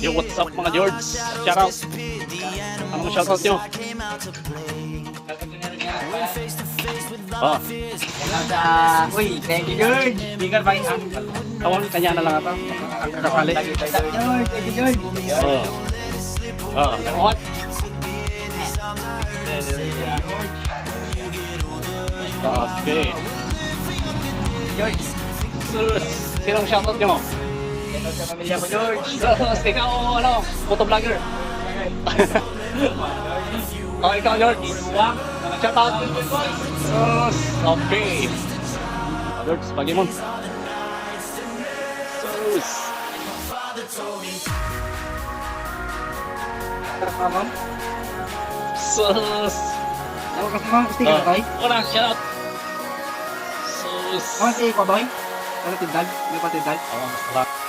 Yo, what's up mga George? Shoutout. Anong shoutout nyo? Oh, Uy, thank you, George. Bigger by tawag kanya na lang ata. Ang kasali. George, thank you, George. What? Okay. George, Sinong shoutout nyo? ito sa pamilya ko, George. Ikaw, ano, photovlogger. Oh, ikaw, George. Shoutout. Okay. George, Pagimon. Ma'am, Sus. ako kasi ma'am, sticker ko, Una, shoutout. Sus. Ma'am, si Paboy. Ano tindag? May patindag? Oh,